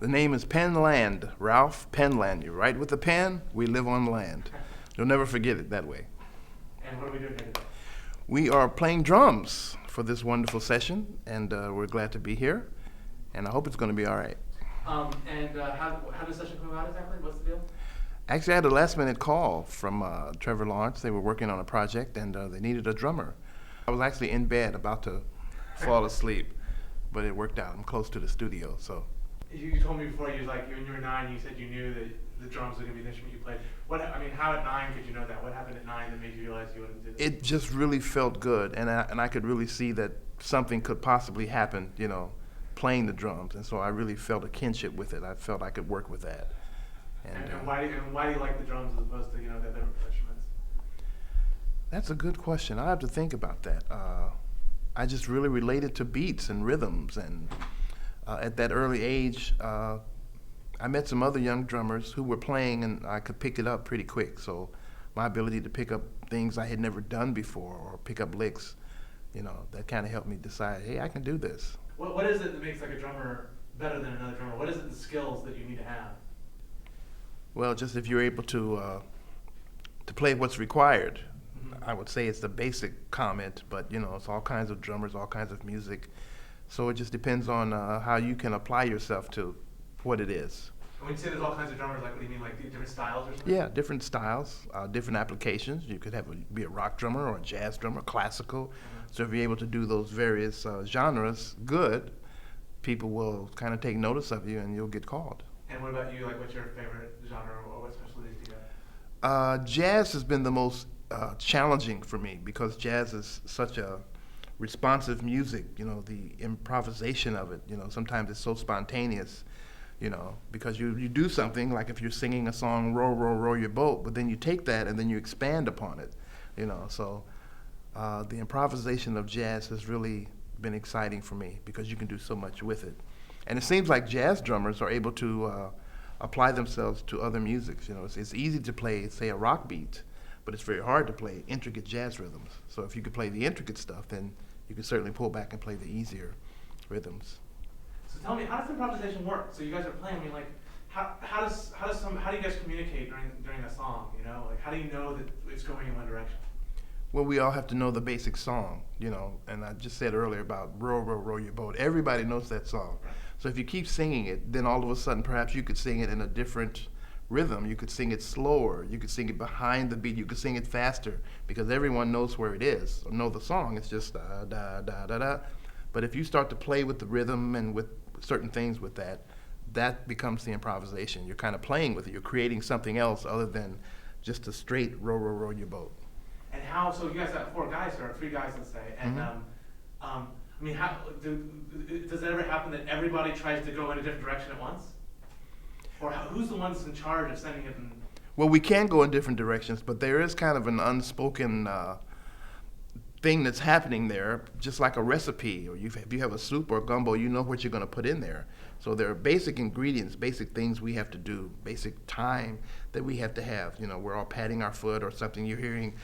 The name is Penland, Ralph Penland. You write with a pen, we live on land. You'll never forget it that way. And what are we doing here today? We are playing drums for this wonderful session, and we're glad to be here, and I hope it's going to be all right. How did the session come about exactly? What's the deal? Actually, I had a last-minute call from Trevor Lawrence. They were working on a project, and they needed a drummer. I was actually in bed about to fall asleep, but it worked out. I'm close to the studio, so. You told me before, when you were 9, you said you knew that the drums were going to be the instrument you played. How at 9 could you know that? What happened at 9 that made you realize you wanted to do this? It just really felt good, and I could really see that something could possibly happen, playing the drums, and so I really felt a kinship with it. I felt I could work with that. And why do you like the drums as opposed to the other instruments? That's a good question. I have to think about that. I just really related to beats and rhythms, and at that early age, I met some other young drummers who were playing, and I could pick it up pretty quick. So my ability to pick up things I had never done before, or pick up licks, that kind of helped me decide, hey, I can do this. What is it that makes a drummer better than another drummer? What is it, the skills that you need to have? Well, just if you're able to play what's required. Mm-hmm. I would say it's the basic comment, but it's all kinds of drummers, all kinds of music. So it just depends on how you can apply yourself to what it is. And when you say there's all kinds of drummers, what do you mean, like different styles or something? Yeah, different styles, different applications. You could be a rock drummer or a jazz drummer, classical. Mm-hmm. So if you're able to do those various genres good, people will kind of take notice of you and you'll get called. And what about you? What's your favorite genre, or what specialties do you have? Jazz has been the most challenging for me because jazz is such a responsive music. The improvisation of it. Sometimes it's so spontaneous. Because you do something, like if you're singing a song, row, row, row your boat, but then you take that and then you expand upon it. So the improvisation of jazz has really been exciting for me because you can do so much with it. And it seems like jazz drummers are able to apply themselves to other musics. It's easy to play, say, a rock beat, but it's very hard to play intricate jazz rhythms. So if you could play the intricate stuff, then you can certainly pull back and play the easier rhythms. So tell me, how does improvisation work? So you guys are playing. How do you guys communicate during a song? How do you know that it's going in one direction? Well, we all have to know the basic song, and I just said earlier about row, row, row your boat. Everybody knows that song. Right. So if you keep singing it, then all of a sudden perhaps you could sing it in a different rhythm. You could sing it slower. You could sing it behind the beat. You could sing it faster because everyone knows where it is. Or know the song. It's just da, da, da, da, da. But if you start to play with the rhythm and with certain things with that becomes the improvisation. You're kind of playing with it. You're creating something else other than just a straight row, row, row your boat. And so you guys have 4 guys or 3 guys, let's say, and Mm-hmm. does it ever happen that everybody tries to go in a different direction at once? Or who's the ones in charge of sending it? Well, we can go in different directions, but there is kind of an unspoken thing that's happening there, just like a recipe, or if you have a soup or a gumbo, you know what you're going to put in there. So there are basic ingredients, basic things we have to do, basic time that we have to have. We're all patting our foot or something. You're hearing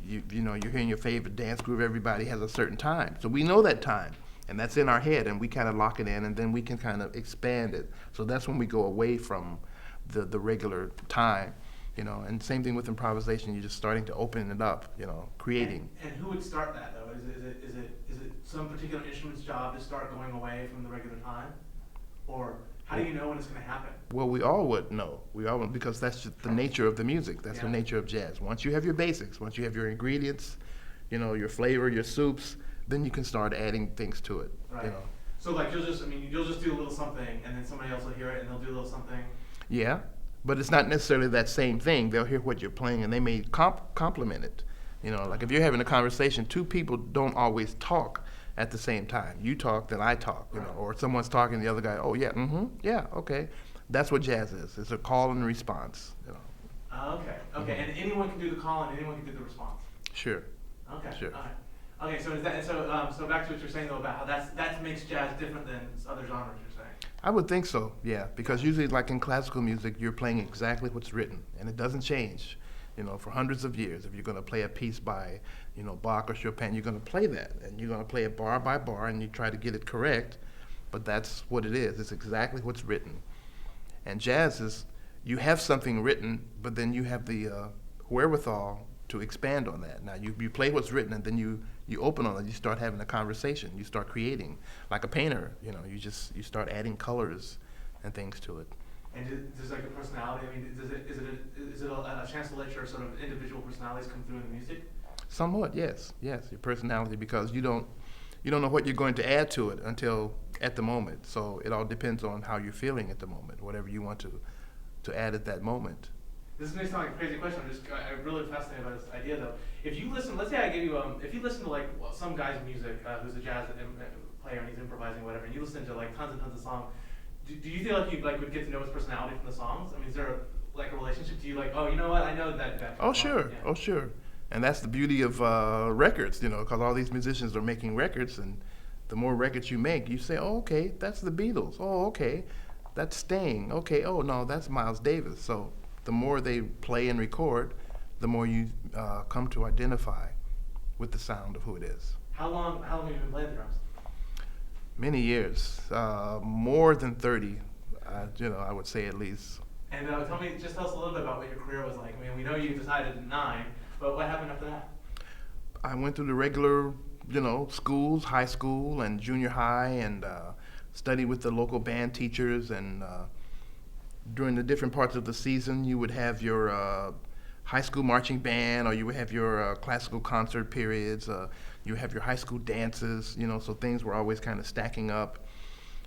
your favorite dance groove. Everybody has a certain time, so we know that time, and that's in our head, and we kind of lock it in, and then we can kind of expand it. So that's when we go away from the regular time. And same thing with improvisation. You're just starting to open it up, creating. And who would start that though? Is it some particular instrument's job to start going away from the regular time, or how do you know when it's going to happen? Well, we all would know. We all would, because that's just the nature of the music. That's the nature of jazz. Once you have your basics, once you have your ingredients, your flavor, your soups, then you can start adding things to it. Right. So you'll just do a little something, and then somebody else will hear it, and they'll do a little something. Yeah. But it's not necessarily that same thing. They'll hear what you're playing, and they may complement it. Like if you're having a conversation, 2 people don't always talk at the same time. You talk, then I talk, or someone's talking, the other guy, oh yeah, yeah, okay. That's what jazz is. It's a call and response. Okay. Mm-hmm. And anyone can do the call, and anyone can do the response. Sure. Okay. Sure. All right. Okay. So so back to what you're saying though about how that makes jazz different than other genres. You're saying. I would think so, yeah, because usually like in classical music, you're playing exactly what's written, and it doesn't change, for hundreds of years. If you're going to play a piece by, Bach or Chopin, you're going to play that, and you're going to play it bar by bar, and you try to get it correct, but that's what it is. It's exactly what's written. And jazz is, you have something written, but then you have the wherewithal to expand on that. Now you play what's written, and then you open on it. You start having a conversation. You start creating, like a painter. You start adding colors and things to it. And does like a personality? I mean, is it a chance to let your sort of individual personalities come through in the music? Somewhat, yes, your personality, because you don't know what you're going to add to it until at the moment. So it all depends on how you're feeling at the moment, whatever you want to add at that moment. This may sound like a crazy question. I'm really fascinated by this idea though. If you listen, let's say I give you if you listen to like some guy's music who's a jazz player and he's improvising whatever, and you listen to like tons and tons of songs, do you feel like you like would get to know his personality from the songs? I mean, is there like a relationship? Do you like, oh, you know what, I know that. Oh sure, yeah. Oh sure. And that's the beauty of records, because all these musicians are making records, and the more records you make, you say, oh, okay, that's the Beatles. Oh, okay, that's Sting. Okay, oh, no, that's Miles Davis. So the more they play and record, the more you come to identify with the sound of who it is. How long have you been playing the drums? Many years, more than 30, I would say at least. And just tell us a little bit about what your career was like. I mean, we know you decided at 9, but what happened after that? I went through the regular, schools, high school and junior high, and studied with the local band teachers. And during the different parts of the season, you would have your high school marching band, or you would have your classical concert periods. You have your high school dances, so things were always kind of stacking up.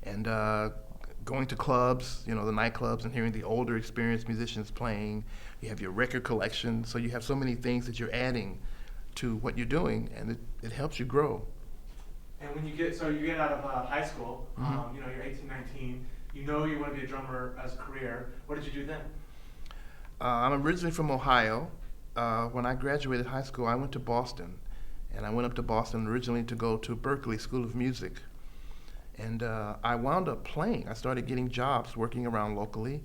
And going to clubs, the nightclubs, and hearing the older experienced musicians playing. You have your record collection, so you have so many things that you're adding to what you're doing, and it helps you grow. And when you get out of high school, Mm-hmm. You're 18, 19, you want to be a drummer as a career. What did you do then? I'm originally from Ohio. When I graduated high school, I went to Boston, and I went up to Boston originally to go to Berklee School of Music. And I wound up playing. I started getting jobs working around locally,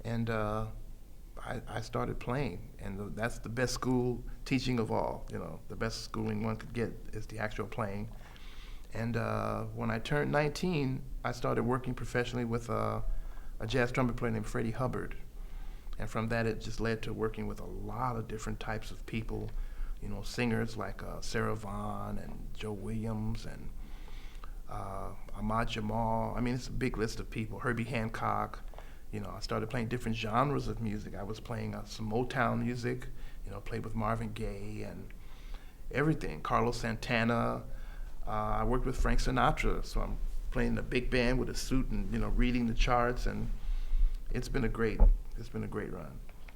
and I started playing. And that's the best school teaching of all. The best schooling one could get is the actual playing. And when I turned 19, I started working professionally with a jazz trumpet player named Freddie Hubbard. And from that, it just led to working with a lot of different types of people, singers like Sarah Vaughan and Joe Williams and Ahmad Jamal. I mean, it's a big list of people. Herbie Hancock. I started playing different genres of music. I was playing some Motown music, played with Marvin Gaye and everything. Carlos Santana. I worked with Frank Sinatra, so I'm playing in a big band with a suit and, reading the charts, and it's been a great run.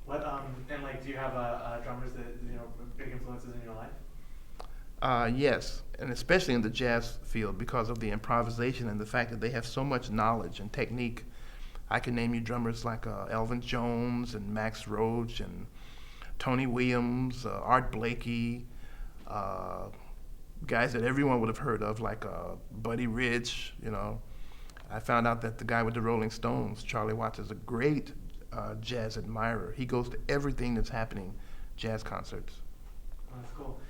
What and like, do you have drummers that big influences in your life? Yes, and especially in the jazz field because of the improvisation and the fact that they have so much knowledge and technique. I can name you drummers like Elvin Jones and Max Roach and Tony Williams, Art Blakey, guys that everyone would have heard of like Buddy Rich. I found out that the guy with the Rolling Stones, Charlie Watts, is a great jazz admirer. He goes to everything that's happening, jazz concerts. Oh, that's cool.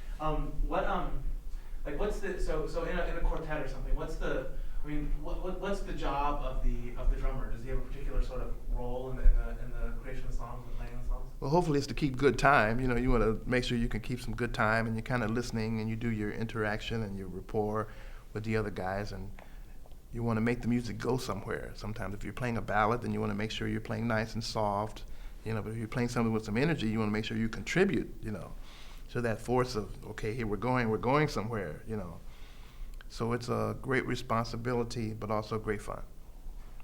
What's the so in a quartet or something? What's the job of the drummer? Does he have a particular sort of role in the creation of songs and playing the songs? Well, hopefully it's to keep good time. You want to make sure you can keep some good time, and you're kind of listening, and you do your interaction and your rapport with the other guys, and you want to make the music go somewhere. Sometimes if you're playing a ballad, then you want to make sure you're playing nice and soft. But if you're playing something with some energy, you want to make sure you contribute. So that force of, okay, here we're going somewhere. So it's a great responsibility, but also great fun.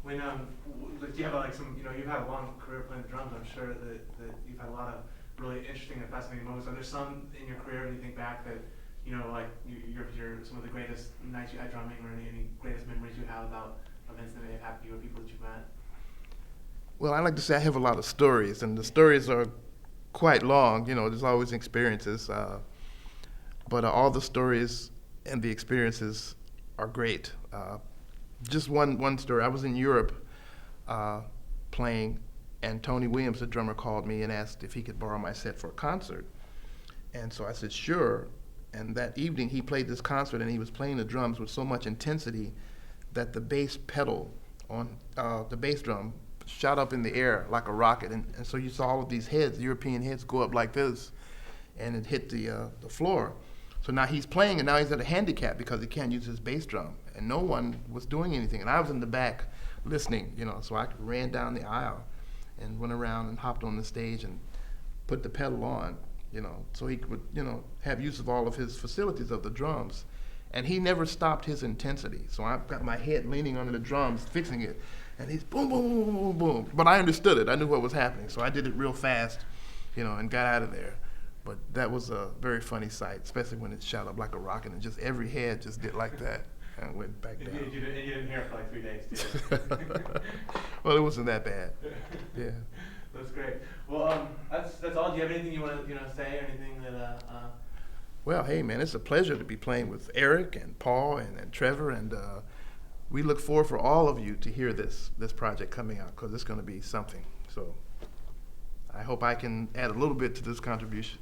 When do you have you've had a long career playing the drums. I'm sure that you've had a lot of really interesting and fascinating moments. Are there some in your career when you think back that you're some of the greatest nights you had drumming, or any greatest memories you have about events that may have happened to you or people that you've met? Well, I like to say I have a lot of stories, and the stories are quite long. There's always experiences, but all the stories and the experiences are great. Just one story. I was in Europe playing, and Tony Williams, the drummer, called me and asked if he could borrow my set for a concert. And so I said, sure. And that evening he played this concert, and he was playing the drums with so much intensity that the bass pedal on the bass drum shot up in the air like a rocket, and so you saw all of these heads, European heads, go up like this, and it hit the floor. So now he's playing, and now he's at a handicap because he can't use his bass drum, and no one was doing anything. And I was in the back listening, so I ran down the aisle and went around and hopped on the stage and put the pedal on, so he could, have use of all of his facilities of the drums. And he never stopped his intensity. So I've got my head leaning on the drums, fixing it, and he's boom, boom, boom, boom, boom, boom. But I understood it. I knew what was happening. So I did it real fast, and got out of there. But that was a very funny sight, especially when it shot up like a rocket and just every head just did like that and went back down. You didn't hear it for like 3 days, too. Well, it wasn't that bad. Yeah. That's great. Well, that's all. Do you have anything you want to say? Anything that? Well, hey man, it's a pleasure to be playing with Eric and Paul and Trevor, and we look forward for all of you to hear this project coming out, because it's going to be something. So I hope I can add a little bit to this contribution.